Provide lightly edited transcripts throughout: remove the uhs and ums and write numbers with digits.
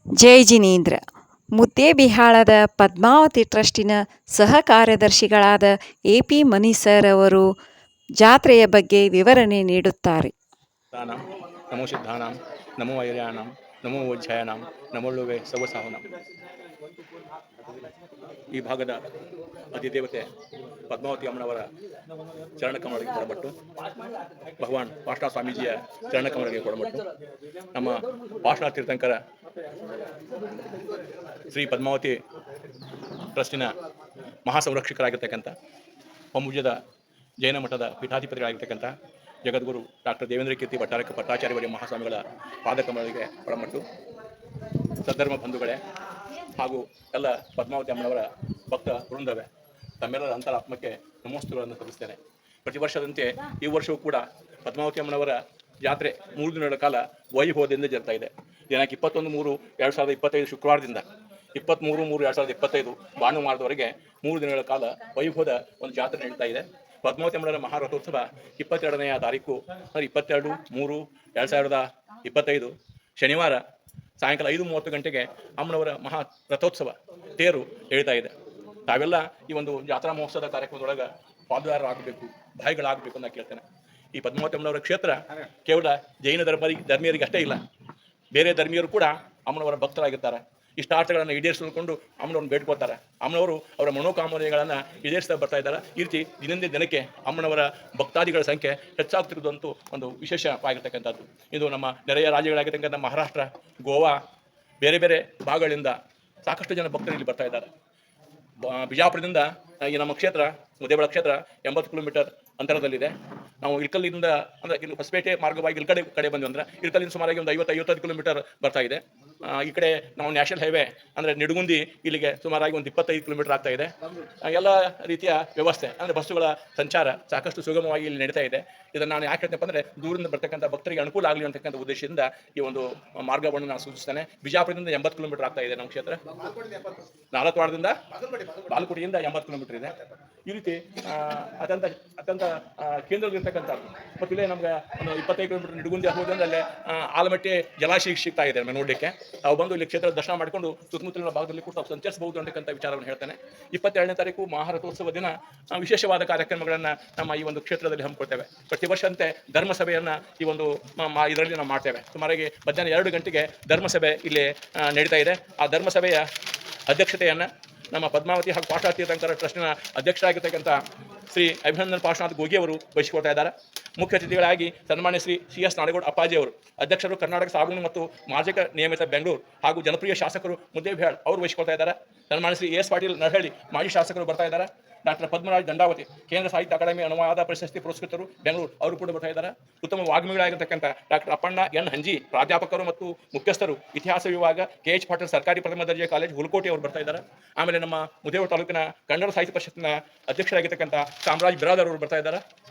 ಜೈ ಜಿನೇಂದ್ರ. ಮುದ್ದೇಬಿಹಾಳದ ಪದ್ಮಾವತಿ ಟ್ರಸ್ಟಿನ ಸಹ ಕಾರ್ಯದರ್ಶಿಗಳಾದ ಎ.ಪಿ. ಮನಿ ಸರ್ ಅವರು ಜಾತ್ರೆಯ ಬಗ್ಗೆ ವಿವರಣೆ ನೀಡುತ್ತಾರೆ. ನಮೋ ಸಿದ್ಧಾನಾಂ, ನಮೋ ವೈರ್ಯಾಣಂ, ನಮೋ ವಜ್ಜಾಯನಾಂ, ನಮೋಳ್ಳುವೆ ಸವಸಾವನಂ. ಈ ಭಾಗದ ಅಧಿದೇವತೆ ಪದ್ಮಾವತಿ ಅಮ್ಮನವರ ಚರಣಕಮಲಗಳಿಗೆ ಕೊಡಬಟ್ಟು, ಭಗವಾನ್ ಪಾಷ್ಟಾ ಸ್ವಾಮೀಜಿಯ ಚರಣಕಮಲಗಳಿಗೆ ಕೊಡಬಟ್ಟು, ನಮ್ಮ ಪಾಷ್ಟಾ ತೀರ್ಥಂಕರ ಶ್ರೀ ಪದ್ಮಾವತಿ ಟ್ರಸ್ಟಿನ ಮಹಾಸಂರಕ್ಷಕರಾಗಿರ್ತಕ್ಕಂಥ ಹೊಂಬುಜದ ಜೈನ ಮಠದ ಪೀಠಾಧಿಪತಿಗಳಾಗಿರ್ತಕ್ಕಂಥ ಜಗದ್ಗುರು ಡಾಕ್ಟರ್ ದೇವೇಂದ್ರ ಕೀರ್ತಿ ಭಟ್ಟಾಚಾರ್ಯವರ್ಯ ಮಹಾಸ್ವಾಮಿಗಳ ಪಾದಕಮಲಗಳಿಗೆ ಒಳಮಟ್ಟು, ಸದ್ಧರ್ಮ ಬಂಧುಗಳೇ ಹಾಗೂ ಎಲ್ಲ ಪದ್ಮಾವತಿ ಅಮ್ಮನವರ ಭಕ್ತ ವೃಂದವೇ, ತಮ್ಮೆಲ್ಲರ ಅಂತರಾತ್ಮಕ್ಕೆ ನಮೋಸ್ತುಗಳನ್ನು ಸಲ್ಲಿಸ್ತೇನೆ. ಪ್ರತಿ ವರ್ಷದಂತೆ ಈ ವರ್ಷವೂ ಕೂಡ ಪದ್ಮಾವತಿ ಅಮ್ಮನವರ ಜಾತ್ರೆ 3 ದಿನಗಳ ಕಾಲ ವೈಭವದಿಂದ ಜರುಗ್ತಾ ಇದೆ. ದಿನಾಂಕ 21-3-2025 ಶುಕ್ರವಾರದಿಂದ 23-3-2025 ಭಾನುವಾರದವರೆಗೆ 3 ದಿನಗಳ ಕಾಲ ವೈಭವದ ಒಂದು ಜಾತ್ರೆ ನಡೀತಾ ಇದೆ. ಪದ್ಮಾವತಿ ಅಮ್ಮನವರ ಮಹಾರಥೋತ್ಸವ 22ನೇ ತಾರೀಕು 22-3-2025 ಶನಿವಾರ ಸಾಯಂಕಾಲ 5:30 ಗಂಟೆಗೆ ಅಮ್ಮನವರ ಮಹಾ ರಥೋತ್ಸವ ತೇರು ಎಳಿತಾ ಇದೆ. ತಾವೆಲ್ಲ ಈ ಒಂದು ಜಾತ್ರಾ ಮಹೋತ್ಸವದ ಕಾರ್ಯಕ್ರಮದೊಳಗೆ ಪಾಲ್ದಾರರಾಗಬೇಕು, ಭಾಯಿಗಳಾಗಬೇಕು ಅಂತ ಕೇಳ್ತೇನೆ. ಈ ಪದ್ಮಾವತಿ ಅಮ್ಮನವರ ಕ್ಷೇತ್ರ ಕೇವಲ ಜೈನ ಧರ್ಮೀಯರಿಗೆ ಅಷ್ಟೇ ಇಲ್ಲ, ಬೇರೆ ಧರ್ಮೀಯರು ಕೂಡ ಅಮ್ಮನವರ ಭಕ್ತರಾಗಿರ್ತಾರೆ. ಇಷ್ಟಾರ್ಥಗಳನ್ನು ಈಡೇರಿಸಿಕೊಂಡು ಅಮ್ಮನವ್ರನ್ನ ಬೇಡ್ಕೊಳ್ತಾರೆ. ಅಮ್ಮನವರು ಅವರ ಮನೋಕಾಮನೆಗಳನ್ನು ಈಡೇರಿಸ್ತಾ ಬರ್ತಾ ಇದ್ದಾರೆ. ಈ ರೀತಿ ದಿನದಿಂದ ದಿನಕ್ಕೆ ಅಮ್ಮನವರ ಭಕ್ತಾದಿಗಳ ಸಂಖ್ಯೆ ಹೆಚ್ಚಾಗ್ತಿರೋದಂತೂ ಒಂದು ವಿಶೇಷವಾಗಿರ್ತಕ್ಕಂಥದ್ದು. ಇದು ನಮ್ಮ ನೆರೆಯ ರಾಜ್ಯಗಳಾಗಿರ್ತಕ್ಕಂಥ ಮಹಾರಾಷ್ಟ್ರ, ಗೋವಾ, ಬೇರೆ ಬೇರೆ ಭಾಗಗಳಿಂದ ಸಾಕಷ್ಟು ಜನ ಭಕ್ತರು ಇಲ್ಲಿ ಬರ್ತಾ ಇದ್ದಾರೆ. ಬಿಜಾಪುರದಿಂದ ಈ ನಮ್ಮ ಕ್ಷೇತ್ರ ಮುದ್ದೇಬಿಹಾಳ ಕ್ಷೇತ್ರ 80 ಕಿಲೋಮೀಟರ್ ಅಂತರದಲ್ಲಿದೆ. ನಾವು ಇಳ್ಕಲ್ಲಿಂದ ಅಂದರೆ ಇಲ್ಲಿ ಹೊಸಪೇಟೆ ಮಾರ್ಗವಾಗಿ ಕಡೆ ಬಂದ್ವಿ ಅಂದ್ರೆ ಇಳ್ಕಲ್ಲಿಂದ ಸುಮಾರಾಗಿ ಒಂದು 50-55 ಕಿಲೋಮೀಟರ್ ಬರ್ತಾ ಇದೆ. ಈ ಕಡೆ ನಾವು ನ್ಯಾಷನಲ್ ಹೈವೇ ಅಂದರೆ ನಿಡಗುಂದಿ ಇಲ್ಲಿಗೆ ಸುಮಾರಾಗಿ ಒಂದು 25 ಕಿಲೋಮೀಟರ್ ಆಗ್ತಾ ಇದೆ. ಎಲ್ಲ ರೀತಿಯ ವ್ಯವಸ್ಥೆ ಅಂದರೆ ಬಸ್ಸುಗಳ ಸಂಚಾರ ಸಾಕಷ್ಟು ಸುಗಮವಾಗಿ ಇಲ್ಲಿ ನಡೀತಾ ಇದೆ. ಇದನ್ನು ನಾನು ಯಾಕೆ ಹೇಳ್ತೇನೆ ಅಂದರೆ ದೂರದಿಂದ ಬರ್ತಕ್ಕಂಥ ಭಕ್ತರಿಗೆ ಅನುಕೂಲ ಆಗಲಿ ಅಂತಕ್ಕಂಥ ಉದ್ದೇಶದಿಂದ ಈ ಒಂದು ಮಾರ್ಗವನ್ನು ನಾನು ಸೂಚಿಸ್ತೇನೆ. ಬಿಜಾಪುರದಿಂದ 80 ಕಿಲೋಮೀಟರ್ ಆಗ್ತಾ ಇದೆ ನಮ್ಮ ಕ್ಷೇತ್ರ. ನಾಲ್ಕವಾಡದಿಂದ ಬಾಲಕೋಟೆಯಿಂದ 80 ಕಿಲೋಮೀಟರ್ ಇದೆ. ಈ ರೀತಿ ಅತ್ಯಂತ ಕೇಂದ್ರದಲ್ಲಿರ್ತಕ್ಕಂಥದ್ದು. ಮತ್ತು ಇಲ್ಲೇ ನಮ್ಗೆ ಒಂದು 25 ಕಿಲೋಮೀಟರ್ ನಿಡಗುಂದಿ ಹೋದಂದ್ರೆ ಅಲ್ಲೇ ಆಲಮಟ್ಟಿ ಜಲಾಶಯ ಸಿಗ್ತಾ ಇದೆ ನಮಗೆ ನೋಡಲಿಕ್ಕೆ. ನಾವು ಬಂದು ಇಲ್ಲಿ ಕ್ಷೇತ್ರ ದರ್ಶನ ಮಾಡಿಕೊಂಡು ಸುತ್ತಮುತ್ತಲಿನ ಭಾಗದಲ್ಲಿ ಕೂಡ ನಾವು ಸಂಚರಿಸಬಹುದು ಅಂತಕ್ಕಂಥ ವಿಚಾರವನ್ನು ಹೇಳ್ತೇನೆ. 22ನೇ ತಾರೀಕು ಮಹಾರಥೋತ್ಸವ ದಿನ ವಿಶೇಷವಾದ ಕಾರ್ಯಕ್ರಮಗಳನ್ನು ನಮ್ಮ ಈ ಒಂದು ಕ್ಷೇತ್ರದಲ್ಲಿ ಹಮ್ಮಿಕೊಳ್ತೇವೆ. ಪ್ರತಿ ವರ್ಷದಂತೆ ಧರ್ಮಸಭೆಯನ್ನು ಈ ಒಂದು ಇದರಲ್ಲಿ ನಾವು ಮಾಡ್ತೇವೆ. ಸುಮಾರಾಗಿ ಮಧ್ಯಾಹ್ನ 2 ಗಂಟೆಗೆ ಧರ್ಮಸಭೆ ಇಲ್ಲಿ ನಡೀತಾ ಇದೆ. ಆ ಧರ್ಮಸಭೆಯ ಅಧ್ಯಕ್ಷತೆಯನ್ನು ನಮ್ಮ ಪದ್ಮಾವತಿ ಹಾಗೂ ಪಾಷ್ಟಾ ತೀರ್ಥಂಕರ ಟ್ರಸ್ಟಿನ ಅಧ್ಯಕ್ಷರಾಗಿರ್ತಕ್ಕಂಥ ಶ್ರೀ ಅಭಿನಂದನ್ ಪಾರ್ಶ್ವನಾಥ್ ಗೋಗಿ ಅವರು ವಹಿಸಿಕೊಳ್ತಾ ಇದ್ದಾರೆ. ಮುಖ್ಯ ಅತಿಥಿಗಳಾಗಿ ಸನ್ಮಾನ್ಯ ಶ್ರೀ ಸಿ.ಎಸ್. ನಾಡಗೌಡ ಅಪ್ಪಾಜಿ ಅವರು, ಅಧ್ಯಕ್ಷರು ಕರ್ನಾಟಕ ಸಾಬೂನು ಮತ್ತು ಮಾರ್ಜಕ ನಿಯಮಿತ ಬೆಂಗಳೂರು ಹಾಗೂ ಜನಪ್ರಿಯ ಶಾಸಕರು ಮುದ್ದೇಬಿಹಾಳ ಅವರು ವಹಿಸಿಕೊಳ್ತಾ ಇದ್ದಾರೆ. ಸನ್ಮಾನ್ಯ ಶ್ರೀ ಎಸ್. ಪಾಟೀಲ್ ನರಹಳ್ಳಿ ಮಾಜಿ ಶಾಸಕರು ಬರ್ತಾ ಇದ್ದಾರೆ. ಡಾಕ್ಟರ್ ಪದ್ಮರಾಜ್ ದಂಡಾವತಿ ಕೇಂದ್ರ ಸಾಹಿತ್ಯ ಅಕಾಡೆಮಿ ಅನುವಾದ ಪ್ರಶಸ್ತಿ ಪುರಸ್ಕೃತರು ಬೆಂಗಳೂರು ಅವರು ಕೂಡ ಬರ್ತಾ ಇದ್ದಾರೆ. ಉತ್ತಮ ವಾಗ್ಮಿಗಳಾಗಿರ್ತಕ್ಕಂಥ ಡಾಕ್ಟರ್ ಅಪ್ಪಣ್ಣ ಎನ್ ಹಂಜಿ ಪ್ರಾಧ್ಯಾಪಕರು ಮತ್ತು ಮುಖ್ಯಸ್ಥರು ಇತಿಹಾಸ ವಿಭಾಗ ಕೆ.ಎಚ್. ಪಾಟೀಲ್ ಸರ್ಕಾರಿ ಪ್ರಥಮ ದರ್ಜೆ ಕಾಲೇಜ್ ಹುಲಕೋಟೆ ಅವರು ಬರ್ತಾ ಇದ್ದಾರೆ. ಆಮೇಲೆ ನಮ್ಮ ಮುದ್ದೇಬಿಹಾಳ ತಾಲೂಕಿನ ಕನ್ನಡ ಸಾಹಿತ್ಯ ಪರಿಷತ್ನ ಅಧ್ಯಕ್ಷರಾಗಿರ್ತಕ್ಕಂಥ ಕಾಮರಾಜ್ ಬಿರಾದರ್ ಅವರು ಬರ್ತಾ ಇದ್ದಾರೆ.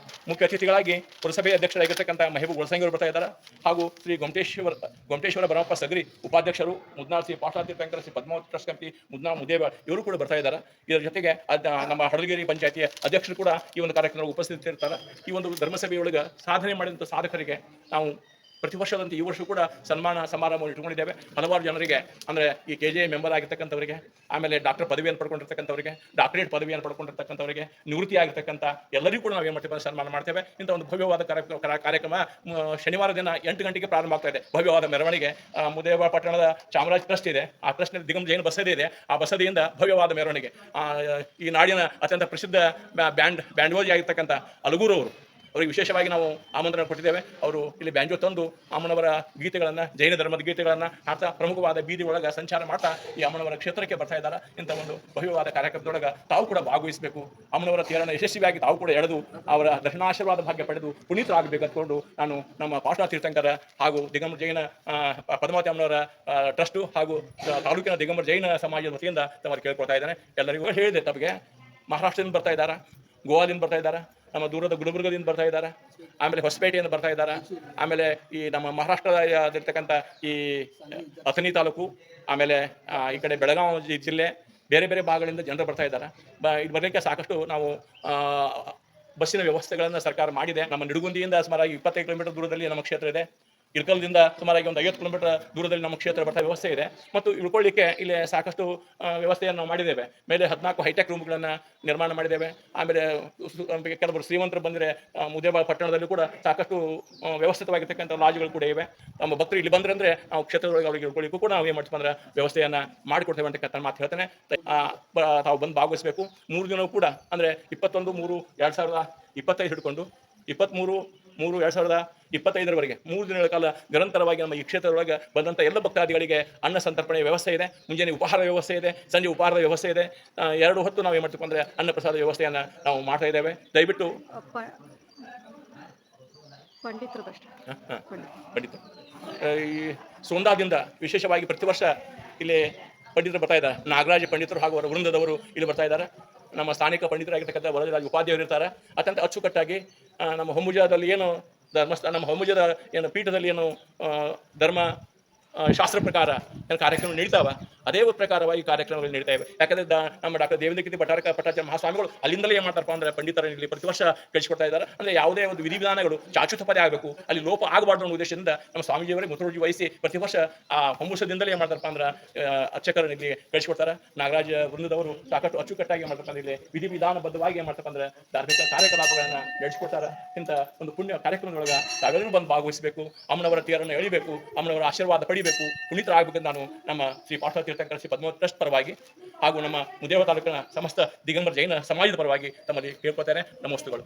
ಮುಖ್ಯ ಅತಿಥಿಗಳಾಗಿ ಪುರಸಭೆ ಅಧ್ಯಕ್ಷರಾಗಿರ್ತಕ್ಕಂಥ ಮಹಬೂಬ್ ಒಳಸಂಗಿ ಅವರು ಬರ್ತಾ ಇದ್ದಾರೆ. ಹಾಗೂ ಶ್ರೀ ಗೊಮಟೇಶ್ವರ ಭರಮಪ್ಪ ಸಗರಿ ಉಪಾಧ್ಯಕ್ಷರು, ಮುದ್ನಾಳ್ ಶ್ರೀ ಪಾಷ್ಟಾ ತೀರ್ಥಂಕರ ಶ್ರೀ ಪದ್ಮಾವತಿ ಟ್ರಸ್ಟ್ ಕಮಿಟಿ ಮುದ್ದೇಬಿಹಾಳ ಇವರು ಕೂಡ ಬರ್ತಾ ಇದ್ದಾರೆ. ಇದರ ಜೊತೆಗೆ ನಮ್ಮ ಹಡಲಗಿರಿ ಪಂಚಾಯತಿಯ ಅಧ್ಯಕ್ಷರು ಕೂಡ ಈ ಒಂದು ಕಾರ್ಯಕ್ರಮದಲ್ಲಿ ಉಪಸ್ಥಿತರಿರ್ತಾರೆ. ಈ ಒಂದು ಧರ್ಮಸಭೆಯೊಳಗೆ ಸಾಧನೆ ಮಾಡಿದಂಥ ಸಾಧಕರಿಗೆ ನಾವು ಪ್ರತಿ ವರ್ಷದಂತೆ ಈ ವರ್ಷ ಕೂಡ ಸನ್ಮಾನ ಸಮಾರಂಭವನ್ನು ಇಟ್ಕೊಂಡಿದ್ದೇವೆ. ಹಲವಾರು ಜನರಿಗೆ ಅಂದರೆ ಈ KJI ಮೆಂಬರ್ ಆಗಿರ್ತಕ್ಕಂಥವರಿಗೆ, ಆಮೇಲೆ ಡಾಕ್ಟರ್ ಪದವಿಯನ್ನು ಪಡ್ಕೊಂಡಿರ್ತಕ್ಕಂಥವರಿಗೆ, ಡಾಕ್ಟರೇಟ್ ಪದವಿಯನ್ನು ಪಡ್ಕೊಂಡಿರ್ತಕ್ಕಂಥವರಿಗೆ, ನಿವೃತ್ತಿ ಆಗಿರ್ತಕ್ಕಂಥ ಎಲ್ಲರಿಗೂ ಕೂಡ ನಾವು ಏನು ಮಾಡ್ತೇವೆ ಸನ್ಮಾನ ಮಾಡ್ತೇವೆ. ಇಂಥ ಒಂದು ಭವ್ಯವಾದ ಕಾರ್ಯಕ್ರಮ ಶನಿವಾರ ದಿನ 8 ಗಂಟೆಗೆ ಪ್ರಾರಂಭ ಆಗ್ತಾ ಇದೆ. ಭವ್ಯವಾದ ಮೆರವಣಿಗೆ ಮುದ್ದೇಬಿಹಾಳ ಪಟ್ಟಣದ ಚಾಮರಾಜ್ ಟ್ರಸ್ಟ್ ಇದೆ, ಆ ಟ್ರಸ್ಟ್ನಲ್ಲಿ ದಿಗಂಬರ ಜೈನ ಬಸದಿ ಇದೆ. ಆ ಬಸದಿಯಿಂದ ಭವ್ಯವಾದ ಮೆರವಣಿಗೆ ಈ ನಾಡಿನ ಅತ್ಯಂತ ಪ್ರಸಿದ್ಧ ಬ್ಯಾಂಡ್ವಾಜಿ ಆಗಿರ್ತಕ್ಕಂಥ ಅಲಗೂರು ಅವರಿಗೆ ವಿಶೇಷವಾಗಿ ನಾವು ಆಮಂತ್ರಣ ಕೊಟ್ಟಿದ್ದೇವೆ. ಅವರು ಇಲ್ಲಿ ಬ್ಯಾಂಜೋ ತಂದು ಅಮ್ಮನವರ ಗೀತೆಗಳನ್ನು, ಜೈನ ಧರ್ಮದ ಗೀತೆಗಳನ್ನು ಹಾಡ್ತಾ ಪ್ರಮುಖವಾದ ಬೀದಿ ಒಳಗೆ ಸಂಚಾರ ಮಾಡ್ತಾ ಈ ಅಮ್ಮನವರ ಕ್ಷೇತ್ರಕ್ಕೆ ಬರ್ತಾ ಇದ್ದಾರೆ. ಇಂಥ ಒಂದು ಭವ್ಯವಾದ ಕಾರ್ಯಕ್ರಮದೊಳಗೆ ತಾವು ಕೂಡ ಭಾಗವಹಿಸಬೇಕು. ಅಮ್ಮನವರ ತೇರನ್ನು ಯಶಸ್ವಿಯಾಗಿ ತಾವು ಕೂಡ ಎಳೆದು ಅವರ ದರ್ಶನಾಶೀರ್ವಾದ ಭಾಗ್ಯ ಪಡೆದು ಪುನೀತರಾಗಬೇಕು ಅಂದ್ಕೊಂಡು ನಾನು ನಮ್ಮ ಪಾಷ್ಟಾ ತೀರ್ಥಂಕರ ಹಾಗೂ ದಿಗಂಬರ ಜೈನ ಪದ್ಮಾವತಿ ಅಮ್ಮನವರ ಟ್ರಸ್ಟು ಹಾಗೂ ತಾಲೂಕಿನ ದಿಗಂಬರ ಜೈನ ಸಮಾಜದ ವತಿಯಿಂದ ತಮ್ಮಲ್ಲಿ ಕೇಳ್ಕೊಳ್ತಾ ಇದ್ದೇನೆ. ಎಲ್ಲರಿಗೂ ಹೇಳಿದೆ, ತಮಗೆ ಮಹಾರಾಷ್ಟ್ರದಿಂದ ಬರ್ತಾ ಇದ್ದಾರೆ, ಗೋವಾದಿಂದ ಬರ್ತಾ ಇದ್ದಾರೆ, ನಮ್ಮ ದೂರದ ಗುಲ್ಬರ್ಗದಿಂದ ಬರ್ತಾ ಇದ್ದಾರೆ, ಆಮೇಲೆ ಹೊಸಪೇಟೆಯಿಂದ ಬರ್ತಾ ಇದ್ದಾರೆ, ಆಮೇಲೆ ಈ ನಮ್ಮ ಮಹಾರಾಷ್ಟ್ರದಲ್ಲಿರ್ತಕ್ಕಂಥ ಈ ಅಥಣಿ ತಾಲೂಕು, ಆಮೇಲೆ ಈ ಕಡೆ ಬೆಳಗಾವಿ ಜಿಲ್ಲೆ ಬೇರೆ ಬೇರೆ ಭಾಗಗಳಿಂದ ಜನರು ಬರ್ತಾ ಇದ್ದಾರೆ. ಇದು ಬರಲಿಕ್ಕೆ ಸಾಕಷ್ಟು ನಾವು ಬಸ್ಸಿನ ವ್ಯವಸ್ಥೆಗಳನ್ನು ಸರ್ಕಾರ ಮಾಡಿದೆ. ನಮ್ಮ ನಿಡಗುಂದಿಯಿಂದ ಸುಮಾರಾಗಿ 25 ಕಿಲೋಮೀಟರ್ ದೂರದಲ್ಲಿ ನಮ್ಮ ಕ್ಷೇತ್ರ ಇದೆ. ಇಳಕಲ್ದಿಂದ ಸುಮಾರಾಗಿ ಒಂದು 50 ಕಿಲೋಮೀಟರ್ ದೂರದಲ್ಲಿ ನಮ್ಮ ಕ್ಷೇತ್ರ ಬರ್ತಾ ವ್ಯವಸ್ಥೆ ಇದೆ. ಮತ್ತು ಉಳ್ಕೊಳ್ಳಿಕ್ಕೆ ಇಲ್ಲಿ ಸಾಕಷ್ಟು ವ್ಯವಸ್ಥೆಯನ್ನು ನಾವು ಮಾಡಿದ್ದೇವೆ. ಮೇಲೆ 14 ಹೈಟೆಕ್ ರೂಮ್ಗಳನ್ನು ನಿರ್ಮಾಣ ಮಾಡಿದ್ದೇವೆ. ಆಮೇಲೆ ಕೆಲವರು ಶ್ರೀಮಂತರು ಬಂದರೆ ಮುದ್ದೇಬಿಹಾಳ ಪಟ್ಟಣದಲ್ಲೂ ಕೂಡ ಸಾಕಷ್ಟು ವ್ಯವಸ್ಥಿತವಾಗಿರ್ತಕ್ಕಂಥ ಲಾಡ್ಜ್ಗಳು ಕೂಡ ಇವೆ. ನಮ್ಮ ಭಕ್ತರು ಇಲ್ಲಿ ಬಂದ್ರೆ ಅಂದರೆ ನಾವು ಕ್ಷೇತ್ರದೊಳಗೆ ಅವರಿಗೆ ಉಳ್ಕೊಳ್ಳಿಕ್ಕೂ ಕೂಡ ನಾವು ಏನು ಮಾಡ್ತೀವಿ ಅಂದ್ರೆ ವ್ಯವಸ್ಥೆಯನ್ನು ಮಾಡಿಕೊಡ್ತೇವೆ ಅಂತಕ್ಕಂಥ ಮಾತು ಹೇಳ್ತೇನೆ. ತಾವು ಬಂದು ಭಾಗವಹಿಸಬೇಕು. 3 ದಿನವೂ ಕೂಡ ಅಂದರೆ 21/3/2025 ಹಿಡ್ಕೊಂಡು 23/3/2025 3 ದಿನಗಳ ಕಾಲ ನಿರಂತರವಾಗಿ ನಮ್ಮ ಈ ಕ್ಷೇತ್ರದೊಳಗೆ ಬಂದಂಥ ಎಲ್ಲ ಭಕ್ತಾದಿಗಳಿಗೆ ಅನ್ನ ಸಂತರ್ಪಣೆ ವ್ಯವಸ್ಥೆ ಇದೆ. ಮುಂಜಾನೆ ಉಪಹಾರ ವ್ಯವಸ್ಥೆ ಇದೆ, ಸಂಜೆ ಉಪಹಾರದ ವ್ಯವಸ್ಥೆ ಇದೆ. 2 ಹೊತ್ತು ನಾವು ಏನು ಮಾಡ್ತೀವಿ ಅಂದರೆ ಅನ್ನ ಪ್ರಸಾದ ವ್ಯವಸ್ಥೆಯನ್ನು ನಾವು ಮಾಡ್ತಾ ಇದ್ದೇವೆ. ದಯವಿಟ್ಟು ಪಂಡಿತರು ಈ ಸೋಂದಾದಿಂದ ವಿಶೇಷವಾಗಿ ಪ್ರತಿ ವರ್ಷ ಇಲ್ಲಿ ಪಂಡಿತರು ಬರ್ತಾ ಇದ್ದಾರೆ. ನಾಗರಾಜ ಪಂಡಿತರು ಹಾಗೂ ಅವರ ವೃಂದದವರು ಇಲ್ಲಿ ಬರ್ತಾ ಇದ್ದಾರೆ. ನಮ್ಮ ಸ್ಥಾನಿಕ ಪಂಡಿತರಾಗಿರ್ತಕ್ಕಂಥ ವರದರಾಜ ಉಪಾಧ್ಯಾಯರು ಇರ್ತಾರೆ. ಅತ್ಯಂತ ಅಚ್ಚುಕಟ್ಟಾಗಿ ನಮ್ಮ ಹೊಂಬುಜದಲ್ಲಿ ಏನು ನಮ್ಮ ಹೊಂಬುಜದ ಏನು ಪೀಠದಲ್ಲಿ ಏನು ಧರ್ಮ ಶಾಸ್ತ್ರ ಪ್ರಕಾರ ಏನು ಕಾರ್ಯಕ್ರಮ ನಡೀತಾವ ಅದೇ ಪ್ರಕಾರವಾಗಿ ಕಾರ್ಯಕ್ರಮಗಳು ನಡೀತಾ ಇವೆ. ಯಾಕಂದರೆ ನಮ್ಮ ಡಾಕ್ಟರ್ ದೇವೇಂದ್ರಗಿರಿ ಭಟ್ಟಾಚಾರ್ಯ ಮಹಾಸ್ವಾಮಿಗಳು ಅಲ್ಲಿಂದಲೇ ಏನು ಮಾಡ್ತಾರಪ್ಪ ಅಂದರೆ ಪಂಡಿತರನ್ನು ಇಲ್ಲಿ ಪ್ರತಿ ವರ್ಷ ಕಳಿಸಿಕೊಡ್ತಾ ಇದ್ದಾರೆ. ಅಂದರೆ ಯಾವುದೇ ಒಂದು ವಿಧಿವಿಧಾನಗಳು ಚಾಚುತಪದೇ ಆಗಬೇಕು, ಅಲ್ಲಿ ಲೋಪ ಆಗಬಾರ್ದು ಅನ್ನೋ ಉದ್ದೇಶದಿಂದ ನಮ್ಮ ಸ್ವಾಮೀಜಿಯವರೇ ಮುತುವರ್ಜಿ ವಹಿಸಿ ಪ್ರತಿ ವರ್ಷ ಆ ಹೊಂಬುಸದಿಂದಲೇ ಏನು ಮಾಡ್ತಾರಪ್ಪ ಅಂದ್ರೆ ಅರ್ಚಕರನ್ನು ಇಲ್ಲಿ ಕಳಿಸಿಕೊಡ್ತಾರೆ. ನಾಗರಾಜ ವೃಂದದವರು ಸಾಕಷ್ಟು ಅಚ್ಚುಕಟ್ಟಾಗಿ ಏನು ಮಾಡ್ತಪ್ಪ ಇಲ್ಲಿ ವಿಧಿವಿಧಾನಬದ್ಧವಾಗಿ ಏನು ಮಾಡ್ತಪ್ಪ ಅಂದ್ರೆ ಧಾರ್ಮಿಕ ಕಾರ್ಯಕಲಾಪಗಳನ್ನು ನಡೆಸಿಕೊಡ್ತಾರೆ. ಇಂಥ ಒಂದು ಪುಣ್ಯ ಕಾರ್ಯಕ್ರಮದೊಳಗೆ ತಾವೆಲ್ಲರೂ ಬಂದು ಭಾಗವಹಿಸಬೇಕು. ಅಮ್ಮನವರ ತೇರನ್ನು ಎಳಿಬೇಕು, ಅಮ್ಮನವರ ಆಶೀರ್ವಾದ ಪಡಿಬೇಕು, ಪುನೀತರಾಗಬೇಕಂತ ನಾನು ನಮ್ಮ ಶ್ರೀ ಪಾರ್ಶ್ವ ತೀರ್ಥಂಕರ ಶ್ರೀ ಪದ್ಮಾವತಿ ಟ್ರಸ್ಟ್ ಪರವಾಗಿ ಹಾಗೂ ನಮ್ಮ ಮುದ್ದೇಬಿಹಾಳ ತಾಲೂಕಿನ ಸಮಸ್ತ ದಿಗಂಬರ ಜೈನ ಸಮಾಜದ ಪರವಾಗಿ ತಮ್ಮಲ್ಲಿ ಕೇಳ್ಕೊತೇನೆ. ನಮಸ್ತೆಗಳು.